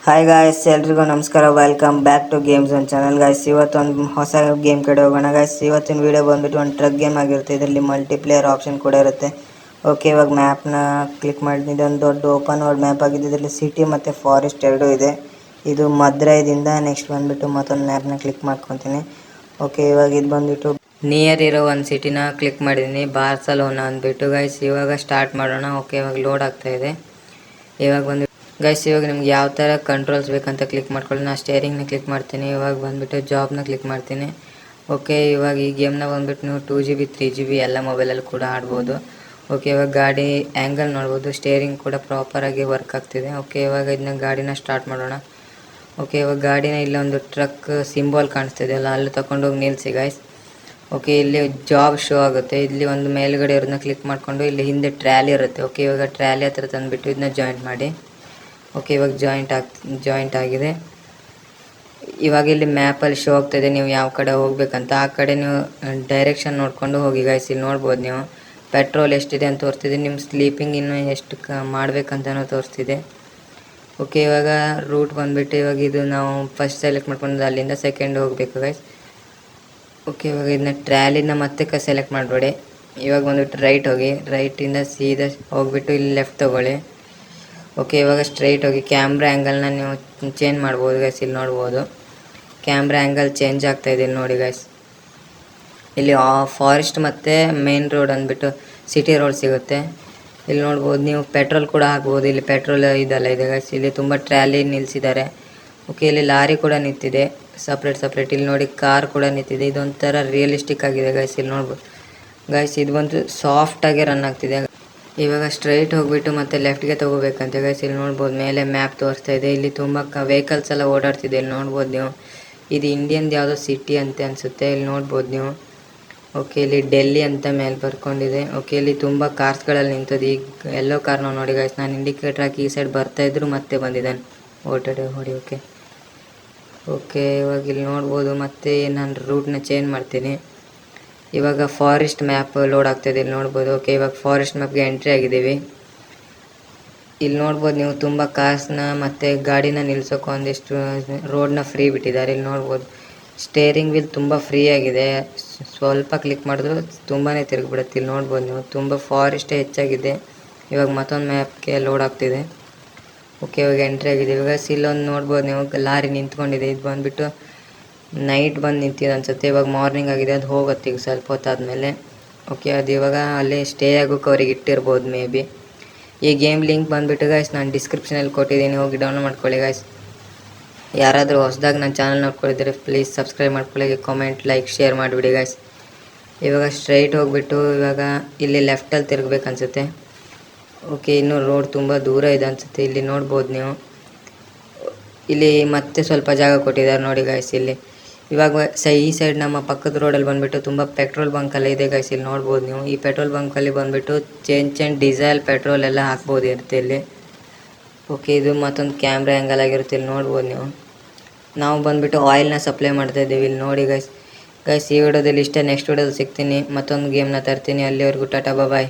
Hi guys, ಎಲ್ರಿಗೂ ನಮಸ್ಕಾರ. Welcome back to games one channel. Guys, ಇವತ್ತೊಂದು ಹೊಸ ಗೇಮ್ ಕಡೆ ಹೋಗೋಣ. ಗಾಯ್ಸ್, ಇವತ್ತಿನ ವೀಡಿಯೋ ಬಂದ್ಬಿಟ್ಟು ಒಂದು ಟ್ರಕ್ ಗೇಮ್ ಆಗಿರುತ್ತೆ. ಇದರಲ್ಲಿ ಮಲ್ಟಿಪ್ಲೇಯರ್ ಆಪ್ಷನ್ ಕೂಡ ಇರುತ್ತೆ. ಓಕೆ, ಇವಾಗ ಮ್ಯಾಪ್ನ ಕ್ಲಿಕ್ ಮಾಡಿದ್ದೀನಿ. ಇದೊಂದು ದೊಡ್ಡ ಓಪನ್ ವರ್ಲ್ಡ್ ಮ್ಯಾಪ್ ಆಗಿದೆ. ಇದರಲ್ಲಿ ಸಿಟಿ ಮತ್ತು ಫಾರೆಸ್ಟ್ ಎರಡೂ ಇದೆ. ಇದು ಮದ್ರೈದಿಂದ ನೆಕ್ಸ್ಟ್ ಬಂದುಬಿಟ್ಟು ಮತ್ತೊಂದು ಮ್ಯಾಪ್ನ ಕ್ಲಿಕ್ ಮಾಡ್ಕೊತೀನಿ. ಓಕೆ, ಇವಾಗ ಇದು ಬಂದುಬಿಟ್ಟು ನಿಯರ್ ಇರೋ ಒಂದು ಸಿಟಿನ ಕ್ಲಿಕ್ ಮಾಡಿದ್ದೀನಿ, ಬಾರ್ಸಲೋನಾ ಅಂದ್ಬಿಟ್ಟು. ಗೈಸ್, ಇವಾಗ ಸ್ಟಾರ್ಟ್ ಮಾಡೋಣ. ಓಕೆ, ಇವಾಗ ಲೋಡ್ ಆಗ್ತಾ ಇದೆ. ಇವಾಗ ಬಂದು ಗೈಸ್, ಇವಾಗ ನಿಮ್ಗೆ ಯಾವ ಥರ ಕಂಟ್ರೋಲ್ಸ್ ಬೇಕಂತ ಕ್ಲಿಕ್ ಮಾಡ್ಕೊಳ್ಳಿ. ನಾನು ಸ್ಟೇರಿಂಗ್ನ ಕ್ಲಿಕ್ ಮಾಡ್ತೀನಿ. ಇವಾಗ ಬಂದುಬಿಟ್ಟು ಜಾಬ್ನ ಕ್ಲಿಕ್ ಮಾಡ್ತೀನಿ. ಓಕೆ, ಇವಾಗ ಈ ಗೇಮ್ನ ಬಂದುಬಿಟ್ಟು ನೀವು 2GB 3GB ಎಲ್ಲ ಮೊಬೈಲಲ್ಲಿ ಕೂಡ ಆಡ್ಬೋದು. ಓಕೆ, ಇವಾಗ ಗಾಡಿ ಆ್ಯಂಗಲ್ ನೋಡ್ಬೋದು. ಸ್ಟೇರಿಂಗ್ ಕೂಡ ಪ್ರಾಪರಾಗಿ ವರ್ಕ್ ಆಗ್ತಿದೆ. ಓಕೆ, ಇವಾಗ ಇದನ್ನ ಗಾಡಿನ ಸ್ಟಾರ್ಟ್ ಮಾಡೋಣ. ಓಕೆ, ಇವಾಗ ಗಾಡಿನ ಇಲ್ಲೊಂದು ಟ್ರಕ್ ಸಿಂಬಾಲ್ ಕಾಣಿಸ್ತಿದೆ ಅಲ್ಲ, ಅಲ್ಲಿ ತಗೊಂಡೋಗಿ ನಿಲ್ಲಿಸಿ ಗೈಸ್. ಓಕೆ, ಇಲ್ಲಿ ಜಾಬ್ ಶೋ ಆಗುತ್ತೆ. ಇಲ್ಲಿ ಒಂದು ಮೇಲ್ಗಡೆ ಇರೋದನ್ನ ಕ್ಲಿಕ್ ಮಾಡಿಕೊಂಡು ಇಲ್ಲಿ ಹಿಂದೆ ಟ್ರ್ಯಾಲಿ ಇರುತ್ತೆ. ಓಕೆ, ಇವಾಗ ಟ್ರ್ಯಾಲಿ ಹತ್ರ ತಂದುಬಿಟ್ಟು ಇದನ್ನ ಜಾಯಿಂಟ್ ಮಾಡಿ. ಓಕೆ, ಇವಾಗ ಜಾಯಿಂಟ್ ಆಗಿದೆ. ಇವಾಗ ಇಲ್ಲಿ ಮ್ಯಾಪಲ್ಲಿ ಶೋ ಆಗ್ತಾಯಿದೆ ನೀವು ಯಾವ ಕಡೆ ಹೋಗ್ಬೇಕಂತ. ಆ ಕಡೆ ನೀವು ಡೈರೆಕ್ಷನ್ ನೋಡಿಕೊಂಡು ಹೋಗಿ ಗೈಸ್. ಇಲ್ಲಿ ನೋಡ್ಬೋದು ನೀವು ಪೆಟ್ರೋಲ್ ಎಷ್ಟಿದೆ ಅಂತ ತೋರಿಸ್ತಿದೆ. ನಿಮ್ಮ ಸ್ಲೀಪಿಂಗ್ ಇನ್ನೂ ಎಷ್ಟು ಮಾಡಬೇಕಂತನೂ ತೋರಿಸ್ತಿದೆ. ಓಕೆ, ಇವಾಗ ರೂಟ್ ಬಂದುಬಿಟ್ಟು ಇವಾಗ ಇದು ನಾವು ಫಸ್ಟ್ ಸೆಲೆಕ್ಟ್ ಮಾಡ್ಕೊಂಡು ಅಲ್ಲಿಂದ ಸೆಕೆಂಡ್ ಹೋಗಬೇಕು ಗೈಸ್. ಓಕೆ, ಇವಾಗ ಇದನ್ನ ಟ್ರ್ಯಾಲಿನ ಮತ್ತೆ ಸೆಲೆಕ್ಟ್ ಮಾಡಬೇಡಿ. ಇವಾಗ ಬಂದುಬಿಟ್ಟು ರೈಟ್ ಹೋಗಿ, ರೈಟಿಂದ ಸೀದಾ ಹೋಗ್ಬಿಟ್ಟು ಇಲ್ಲಿ ಲೆಫ್ಟ್ ತೊಗೊಳ್ಳಿ. ಓಕೆ, ಇವಾಗ ಸ್ಟ್ರೈಟ್ ಹೋಗಿ ಕ್ಯಾಮ್ರಾ ಆ್ಯಂಗಲ್ನ ನೀವು ಚೇಂಜ್ ಮಾಡ್ಬೋದು ಗೈಸ್. ಇಲ್ಲಿ ನೋಡ್ಬೋದು ಕ್ಯಾಮ್ರಾ ಆ್ಯಂಗಲ್ ಚೇಂಜ್ ಆಗ್ತಾಯಿದೆ ನೋಡಿ ಗೈಸ್. ಇಲ್ಲಿ ಫಾರೆಸ್ಟ್ ಮತ್ತು ಮೇನ್ ರೋಡ್ ಅಂದ್ಬಿಟ್ಟು ಸಿಟಿ ರೋಡ್ ಸಿಗುತ್ತೆ. ಇಲ್ಲಿ ನೋಡ್ಬೋದು ನೀವು ಪೆಟ್ರೋಲ್ ಕೂಡ ಹಾಕ್ಬೋದು. ಇಲ್ಲಿ ಪೆಟ್ರೋಲ್ ಇದೆಲ್ಲ ಇದೆ ಗೈಸ್. ಇಲ್ಲಿ ತುಂಬ ಟ್ರ್ಯಾಲಿ ನಿಲ್ಲಿಸಿದ್ದಾರೆ. ಓಕೆ, ಇಲ್ಲಿ ಲಾರಿ ಕೂಡ ನಿಂತಿದೆ ಸಪ್ರೇಟ್. ಇಲ್ಲಿ ನೋಡಿ ಕಾರ್ ಕೂಡ ನಿಂತಿದೆ. ಇದೊಂಥರ ರಿಯಲಿಸ್ಟಿಕ್ ಆಗಿದೆ ಗೈಸ್. ಇಲ್ಲಿ ನೋಡ್ಬೋದು ಗೈಸ್, ಇದು ಬಂದು ಸಾಫ್ಟಾಗಿ ರನ್ ಆಗ್ತಿದೆ. ಇವಾಗ ಸ್ಟ್ರೈಟ್ ಹೋಗ್ಬಿಟ್ಟು ಮತ್ತೆ ಲೆಫ್ಟ್ಗೆ ತೊಗೋಬೇಕಂತೆ ಗೈಸ್. ಇಲ್ಲಿ ನೋಡ್ಬೋದು ಮೇಲೆ ಮ್ಯಾಪ್ ತೋರಿಸ್ತಾ ಇದೆ. ಇಲ್ಲಿ ತುಂಬ ವೆಹಿಕಲ್ಸ್ ಎಲ್ಲ ಓಡಾಡ್ತಿದೆ. ಇಲ್ಲಿ ನೋಡ್ಬೋದು ನೀವು ಇದು ಇಂಡಿಯನ್ದು ಯಾವುದೋ ಸಿಟಿ ಅಂತ ಅನಿಸುತ್ತೆ. ಇಲ್ಲಿ ನೋಡ್ಬೋದು ನೀವು. ಓಕೆ, ಇಲ್ಲಿ ಡೆಲ್ಲಿ ಅಂತ ಮೇಲೆ ಬರ್ಕೊಂಡಿದೆ. ಓಕೆ, ಇಲ್ಲಿ ತುಂಬ ಕಾರ್ಸ್ಗಳಲ್ಲಿ ನಿಂತದ್ದು. ಈಗ ಎಲ್ಲೋ ಕಾರ್ ನಾವು ನೋಡಿ ಗೈಸ್. ನಾನು ಇಂಡಿಕೇಟರ್ ಹಾಕಿ ಈ ಸೈಡ್ ಬರ್ತಾಯಿದ್ರು ಮತ್ತೆ ಬಂದಿದ್ದಾನೆ ಹೊಡಿ. ಓಕೆ, ಇವಾಗ ಇಲ್ಲಿ ನೋಡ್ಬೋದು. ಮತ್ತೆ ನಾನು ರೂಟ್ನ ಚೇಂಜ್ ಮಾಡ್ತೀನಿ. ಇವಾಗ ಫಾರೆಸ್ಟ್ ಮ್ಯಾಪ್ ಲೋಡ್ ಆಗ್ತಾಯಿದೆ. ಇಲ್ಲಿ ನೋಡ್ಬೋದು. ಓಕೆ, ಇವಾಗ ಫಾರೆಸ್ಟ್ ಮ್ಯಾಪ್ಗೆ ಎಂಟ್ರಿ ಆಗಿದ್ದೀವಿ. ಇಲ್ಲಿ ನೋಡ್ಬೋದು ನೀವು ತುಂಬ ಕಾರ್ಸ್ನ ಮತ್ತು ಗಾಡಿನ ನಿಲ್ಸೋಕೆ ಒಂದಿಷ್ಟು ರೋಡ್ನ ಫ್ರೀ ಬಿಟ್ಟಿದ್ದಾರೆ. ಇಲ್ಲಿ ನೋಡ್ಬೋದು ಸ್ಟೇರಿಂಗ್ ವೀಲ್ ತುಂಬ ಫ್ರೀ ಆಗಿದೆ. ಸ್ವಲ್ಪ ಕ್ಲಿಕ್ ಮಾಡಿದ್ರು ತುಂಬಾ ತಿರುಗಿಬಿಡುತ್ತೆ. ಇಲ್ಲಿ ನೋಡ್ಬೋದು ನೀವು ತುಂಬ ಫಾರೆಸ್ಟೇ ಹೆಚ್ಚಾಗಿದೆ. ಇವಾಗ ಮತ್ತೊಂದು ಮ್ಯಾಪ್ಗೆ ಲೋಡ್ ಆಗ್ತಿದೆ. ಓಕೆ, ಇವಾಗ ಎಂಟ್ರಿ ಆಗಿದೆ. ಇವಾಗ ಇಲ್ಲೊಂದು ನೋಡ್ಬೋದು ನೀವು ಲಾರಿ ನಿಂತ್ಕೊಂಡಿದೆ. ಇದು ಬಂದುಬಿಟ್ಟು ನೈಟ್ ಬಂದು ನಿಂತಿದೆ ಅನಿಸುತ್ತೆ. ಇವಾಗ ಮಾರ್ನಿಂಗ್ ಆಗಿದೆ. ಅದು ಹೋಗುತ್ತೆ ಈಗ ಸ್ವಲ್ಪ ಹೊತ್ತಾದಮೇಲೆ. ಓಕೆ, ಅದು ಇವಾಗ ಅಲ್ಲಿ ಸ್ಟೇ ಆಗೋಕ್ಕೆ ಅವ್ರಿಗೆ ಇಟ್ಟಿರ್ಬೋದು ಮೇ ಬಿ. ಈ ಗೇಮ್ ಲಿಂಕ್ ಬಂದುಬಿಟ್ಟು ಗೈಸ್ ನಾನು ಡಿಸ್ಕ್ರಿಪ್ಷನಲ್ಲಿ ಕೊಟ್ಟಿದ್ದೀನಿ, ಹೋಗಿ ಡೌನ್ಲೋಡ್ ಮಾಡ್ಕೊಳ್ಳಿ ಗೈಸ್. ಯಾರಾದರೂ ಹೊಸದಾಗಿ ನನ್ನ ಚಾನಲ್ ನೋಡ್ಕೊಂಡಿದ್ರೆ ಪ್ಲೀಸ್ ಸಬ್ಸ್ಕ್ರೈಬ್ ಮಾಡ್ಕೊಳ್ಳಿ, ಕಾಮೆಂಟ್, ಲೈಕ್, ಶೇರ್ ಮಾಡಿಬಿಡಿ ಗೈಸ್. ಇವಾಗ ಸ್ಟ್ರೈಟ್ ಹೋಗ್ಬಿಟ್ಟು ಇವಾಗ ಇಲ್ಲಿ ಲೆಫ್ಟಲ್ಲಿ ತಿರುಗಬೇಕು ಅನಿಸುತ್ತೆ. ಓಕೆ, ಇನ್ನೂ ರೋಡ್ ತುಂಬ ದೂರ ಇದೆ ಅನಿಸುತ್ತೆ. ಇಲ್ಲಿ ನೋಡ್ಬೋದು ನೀವು. ಇಲ್ಲಿ ಮತ್ತೆ ಸ್ವಲ್ಪ ಜಾಗ ಕೊಟ್ಟಿದ್ದಾರೆ ನೋಡಿ ಗೈಸ್. ಇಲ್ಲಿ ಇವಾಗ ಈ ಸೈಡ್ ನಮ್ಮ ಪಕ್ಕದ ರೋಡಲ್ಲಿ ಬಂದುಬಿಟ್ಟು ತುಂಬ ಪೆಟ್ರೋಲ್ ಬಂಕಲ್ಲ ಇದೆ ಗೈಸ್. ಇಲ್ಲಿ ನೋಡ್ಬೋದು ನೀವು. ಈ ಪೆಟ್ರೋಲ್ ಬಂಕಲ್ಲಿ ಬಂದುಬಿಟ್ಟು ಚೇಂಜ್ ಡೀಸೆಲ್ ಪೆಟ್ರೋಲ್ ಎಲ್ಲ ಹಾಕ್ಬೋದು ಇರುತ್ತೆ ಇಲ್ಲಿ. ಓಕೆ, ಇದು ಮತ್ತೊಂದು ಕ್ಯಾಮ್ರಾ ಆ್ಯಂಗಲ್ ಆಗಿರುತ್ತೆ. ಇಲ್ಲಿ ನೋಡ್ಬೋದು ನೀವು. ನಾವು ಬಂದುಬಿಟ್ಟು ಆಯಿಲ್ನ ಸಪ್ಲೈ ಮಾಡ್ತಾಯಿದ್ದೀವಿ. ಇಲ್ಲಿ ನೋಡಿ ಗೈಸ್. ಈ ವಿಡಿಯೋದಲ್ಲಿ ಇಷ್ಟೇ. ನೆಕ್ಸ್ಟ್ ವಿಡಿಯೋದಲ್ಲಿ ಸಿಗ್ತೀನಿ, ಮತ್ತೊಂದು ಗೇಮ್ನ ತರ್ತೀನಿ. ಅಲ್ಲಿವರೆಗೂ ಟಾಟಾ ಬಾಯ್.